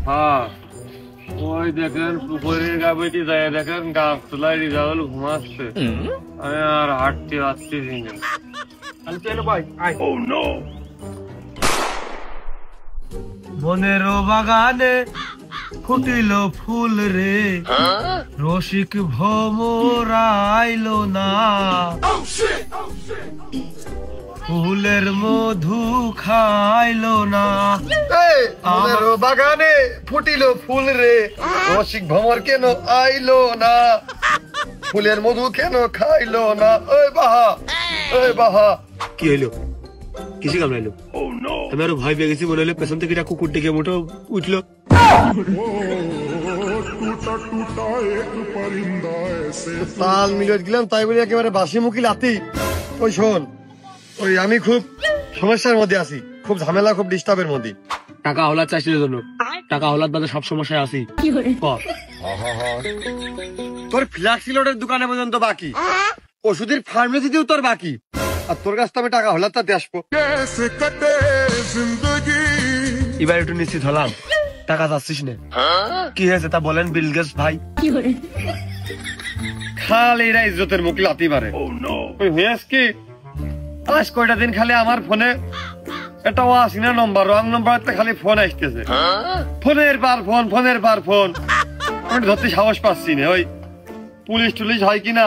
হ্যাঁ ওই দেখেন পুকুরের গা বেটি যায় দেখেন গাছ তোলায় রিজাউল ঘুমাচ্ছে আমি আর হাঁটতে পারতেছি না। বনেরও বাগানে ফুটিল ফুল রে রসিক ভ্রমর আইলো না ফুলের মধু খাইলো না। আমার বাগানে ফুটিল ফুল রে রসিক ভ্রমর কেন আইলো না ফুলের মধু কেন খাইলো না। ওই বাহা কি হইলো কিছু কামড়াইলো? আমি আরো ভয় পেয়ে গেছি মনে হলো পেছন থেকে কুকুর ডেকে মোটো উঠলো। তাল মিলিয়ে গেলাম তাই বলে একেবারে বাসি মুখী লাতি। ওই শোন ওই আমি খুব সমস্যার মধ্যে আছি, খুব ঝামেলা, খুব ডিস্টার্বের মধ্যে। টাকা হলার চাইছিল জন্য টাকা হলার বাদে সব সমস্যায় আছি। তোর ফ্ল্যাক্সিলোডের দোকানে পর্যন্ত বাকি, ওষুধের ফার্মেসিতেও তোর বাকি, আর তোর কাছ থেকে আমি টাকা হলার তাতে আসবো। এবার একটু নিশ্চিত হলাম টাকা চাচ্ছিস না। কি হয়েছে তা বলেন বিল গেটস ভাই? খালি এরা ইজ্জতের মুখ লাতি পারে। ওই হয়েছ কি আজ কয়টা দিন খালি আমার ফোনে একটা ওয়াসিনা নম্বর রং নম্বর খালি ফোন আসতেছে, ফোনের পর ফোন। আমি ধরতে সাহস পাচ্ছি না। ওই পুলিশ টুলিশ হয় কিনা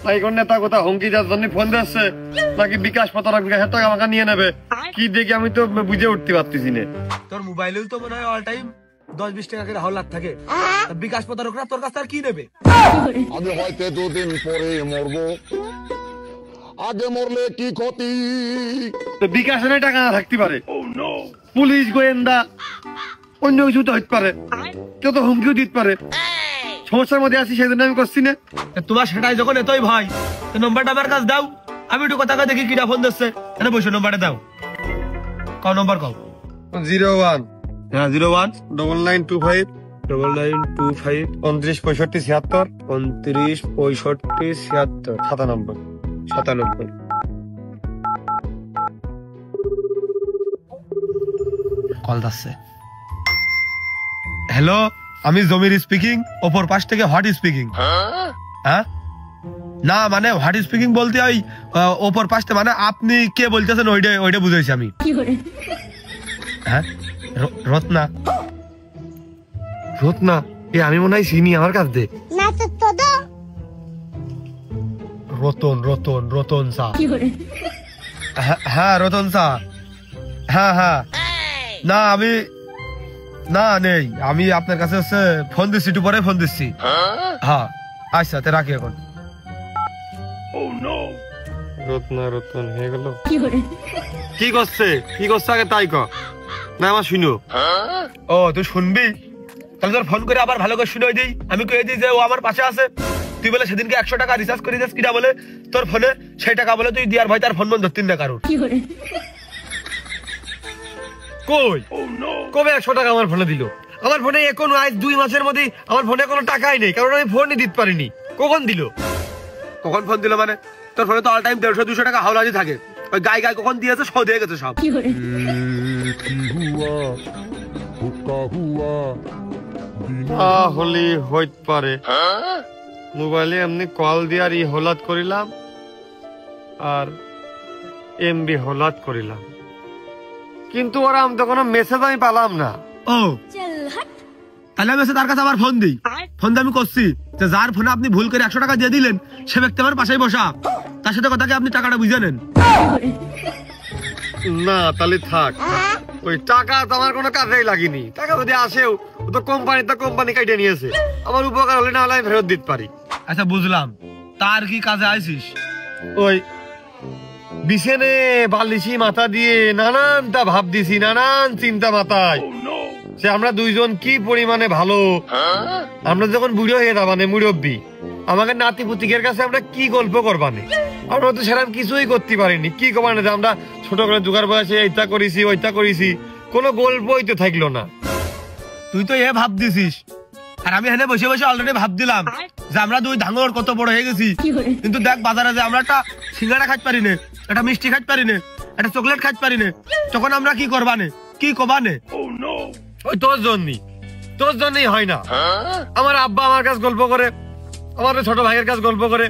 তাই কোন নেতা কোথা হুমকি দেওয়ার জন্য ফোন দিচ্ছে নাকি বিকাশ পতাকা টাকা আমাকে নিয়ে নেবে কি দেখি আমি তো বুঝে উঠতে পারতেছি না। তোর মোবাইলেও তো মনে হয় অল টাইম 10-20 টাকা করে হাওলাত থাকে, বিকাশ প্রতারকরা তোর কাছে আর কি নেবে? আমি হয়তো 2 দিন পরে মরবো, আগে মরলে কি ক্ষতি? বিকাশে টাকা না থাকতে পারে, পুলিশ গোয়েন্দা অন্য কিছু তো হইতে পারে, কেউ তো হুমকিও দিতে পারে। সমস্যার মধ্যে আছি সেই জন্য আমি করছি না। তোমার সেটাই যখন এতই ভয় নম্বরটা আমার কাছে দাও, আমি একটু কথা দেখি কিটা ফোন দিচ্ছে। বসে নম্বরটা দাও। কও নম্বর কও। 01 হ্যাঁ 01 9925 9925 29 65 76 29 65 76 97 97। কল যাচ্ছে। হ্যালো, আমি জমির স্পিকিং, ওপর পাশ থেকে হোয়াট স্পিকিং? হ্যাঁ না মানে হোয়াট স্পিকিং বলতে ওই ওপর পাশে মানে আপনি কে বলতেছেন ওইটা বুঝাইছি আমি। হ্যাঁ রত্না আমি মনে হয় চিনি, আমার কাছ দে। রতন সা। হ্যাঁ রতন সা। হ্যাঁ না আমি না নেই, আমি আপনার কাছে হচ্ছে ফোন দিচ্ছি, একটু পরে ফোন দিচ্ছি। হ্যাঁ আচ্ছা তে রাখি এখন। রতন হয়ে গেল। কি করছে আগে তাই ক না আমার শুনো। ও তুই শুনবি তাহলে তোর ফোন করে আবার ভালো করে শুনে দিই। আমি কয়ে দিই যে ও আমার পাশে আছে, তুই বলে সেদিনকে 100 টাকা রিচার্জ করে দিস কিনা বলে তোর ফোনে, সেই টাকা বলে তুই দিয়ার ভয় তার ফোন বন্ধ ধরতিন না কারোর। কই কবে 100 টাকা আমার ফোনে দিল? আমার ফোনে এখন আজ 2 মাসের মধ্যে আমার ফোনে কোনো টাকাই নেই, কারণ আমি ফোনই দিতে পারিনি। কখন দিল? কখন ফোন দিল মানে তোর ফোনে তো অল টাইম 150-200 টাকা হাওলাজি থাকে, ওই গায়ে কখন দিয়েছে সব দিয়ে গেছে সব। হলি হইতে পারে মোবাইলে এমনি কল দিয়ে আর হলাত করিলাম আর এমবি হলাত করিলাম, কিন্তু ওরা আমি তো কোনো মেসেজ আমি পালাম না। ও তাহলে আমি তার কাছে আবার ফোন দিই। ফোন দিয়ে আমি করছি যে যার ফোনে আপনি ভুল করে 100 টাকা দিয়ে দিলেন সে ব্যক্তি আমার পাশেই বসা, তার সাথে কথাকে আপনি টাকাটা বুঝে নেন। না তাহলে থাক, ওই টাকা তো আমার কোনো কাজেই লাগেনি। টাকা যদি আসেও তো কোম্পানি কাটিয়ে নিয়েছে, আমার উপকার হলে না হলে আমি ফেরত দিতে পারি। আচ্ছা বুঝলাম, তার কি কাজে আইছিস? ওই বিছানে বালিশি মাথা দিয়ে নানানটা ভাব দিছি, নানান চিন্তা মাথায়, সে আমরা দুইজন কি পরিমানে ভালো। আমরা যখন বুড়ো হয়ে যাবানে মুরব্বী, আমাকে নাতি পুতিকের কাছে আমরা কি গল্প করবানে? আমরা তো সেরকম কিছুই করতে পারিনি। কি করবানে যে আমরা ছোট করে জোগাড় বয়সে এইটা করেছি ওইটা করেছি, কোনো গল্পই তো থাকলো না। তুই তো এ ভাব দিছিস, আর আমি এখানে বসে বসে অলরেডি ভাব দিলাম যে আমরা দুই ধাঙ্গর কত বড় হয়ে গেছি। কিন্তু দেখ বাজারে যে আমরা একটা সিঙ্গাড়া খাইতে পারি না, একটা মিষ্টি খাইতে পারি না, একটা চকলেট খাইতে পারি না, তখন আমরা কি করবানে? কি কবানে? ওই তোর জন্যই হয় না। আমার আব্বা আমার কাছে গল্প করে, আমার ছোট ভাইয়ের কাছে গল্প করে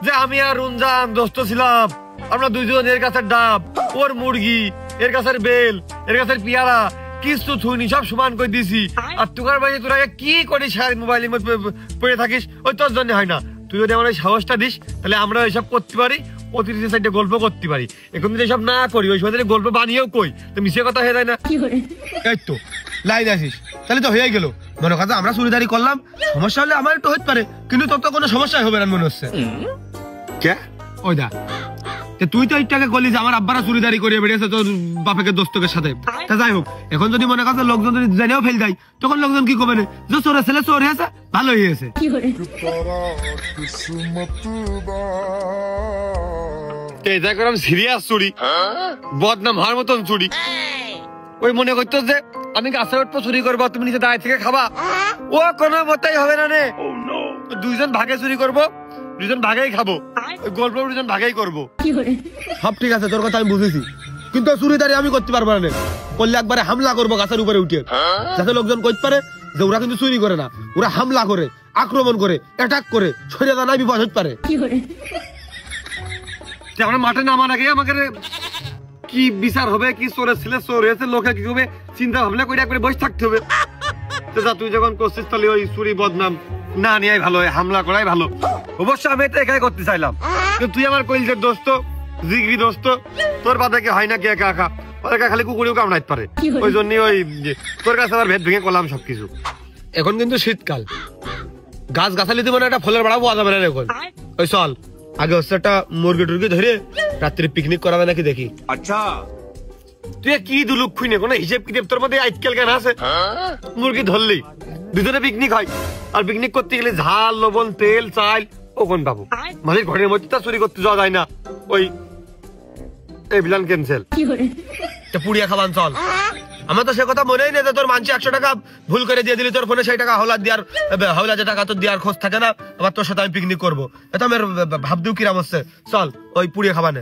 যে আমি আর রুনজান দোস্ত ছিলাম, আমরা দুইজন এর কাছে ডাব, ওর মুরগি, এর কাছে বেল, এর কাছে পেয়ারা, কিছু ছুঁইনি, সব সমান করে দিছি। আর তুকার ভাই তোরা কি করিস মোবাইলের মধ্যে পড়ে থাকিস, ওই তোর জন্য হয় না। তুই যদি আমার ওই সাহসটা দিস তাহলে আমরা এইসব করতে পারি, অতিরিক্ত সাইডে গল্প করতে পারি। এখন যদি এসব না করি, ওই সময় গল্প বানিয়েও কই, তো মিশে কথা হয়ে যায় না? এই তো লাইন আসিস, তাহলে তো হয়ে গেল। মনে কথা আমরা চুরিদারি করলাম, সমস্যা হলে আমার একটু হতে পারে, কিন্তু তোর তো কোনো সমস্যাই হবে না মনে হচ্ছে। কে? ওই দা, তুই তো এইটাকে বলি যে আমার আব্বারা চুরিদারি করে বেরিয়েছে তোর বাপের দোস্তকের সাথে। তা যাই হোক, এখন যদি মনে কথা লোকজন যদি জেনেও ফেল দেয়, তখন লোকজন কি করবে? যে চোরের ছেলে চোর হয়েছে, ভালো হয়েছে। এটা করলাম সিরিয়াস চুরি, বদনাম হওয়ার মতন চুরি। ওই মনে করতো যে আমি গাছের উঠবো চুরি করবো, তুমি নিচে দাঁড়িয়ে থেকে খাবা, ও কোনো মতেই হবে না রে। দুইজন ভাগে চুরি করবো, দুজন ভাগেই খাবো, গল্প দুজন ভাগেই করবো। সব ঠিক আছে, তোর কথা আমি বুঝেছি, কিন্তু চুরিদারি আমি করতে পারবো না। করলে একবারে হামলা করবো গাছের উপরে উঠে, যাতে লোকজন করতে পারে যে ওরা কিন্তু চুরি করে না, ওরা হামলা করে, আক্রমণ করে, অ্যাটাক করে, সরিয়ে দানা বিপদ হতে পারে। আমরা মাঠে নামার আগে আমাকে কি বিচার হবে, কি চোরের ছেলে চোর হয়েছে, লোকে কি হবে চিন্তা ভাবনা করে একবারে বসে থাকতে হবে। তুই যখন করছিস তাহলে ওই চুরি বদনাম না নিয়ে ভালো, হামলা করাই ভালো। অবশ্য আমি এটা একাই করতে চাইলাম, কিন্তু তুই আমার কইলের দোস্ত, জিগরি দোস্ত, তোর বাদে কি হয় না কে একা একা, ওদের খালি কুকুরেও কামড়াইতে পারে। ওই জন্য ওই তোর কাছে আবার ভেদ ভেঙে করলাম সবকিছু। এখন কিন্তু শীতকাল, গাছ গাছালি দিব না, একটা ফলের বাড়া পাওয়া যাবে না এখন। ওই চল আগে হচ্ছে একটা মুরগি টুরগি ধরে রাত্রে পিকনিক করাবে নাকি দেখি। আচ্ছা তুই কি দুলুক্ষুই নে, কোনো হিসেব কিতাব তোর মধ্যে আজকাল কেন আছে? মুরগি ধরলি দুজনে পিকনিক হয়, আর পিকনিক করতে গেলে ঝাল, লবণ, তেল, চাল ও কোন পাবো? মাঝে ঘরের মধ্যে তা চুরি করতে যাওয়া যায় না। ওই এই প্ল্যান ক্যান্সেল। পুড়িয়া খাবান চল। আমার তো সে কথা মনেই নেই যে তোর মানছি 100 টাকা ভুল করে দিয়ে দিলি, তোর ফোনে সেই টাকা হাওলাত দেওয়ার, হাওলাতে টাকা তোর দেওয়ার খোঁজ থাকে না, আবার তোর সাথে আমি পিকনিক করবো, এটা আমার ভাবতেও কিরাম হচ্ছে। চল ওই পুড়িয়া খাবানে।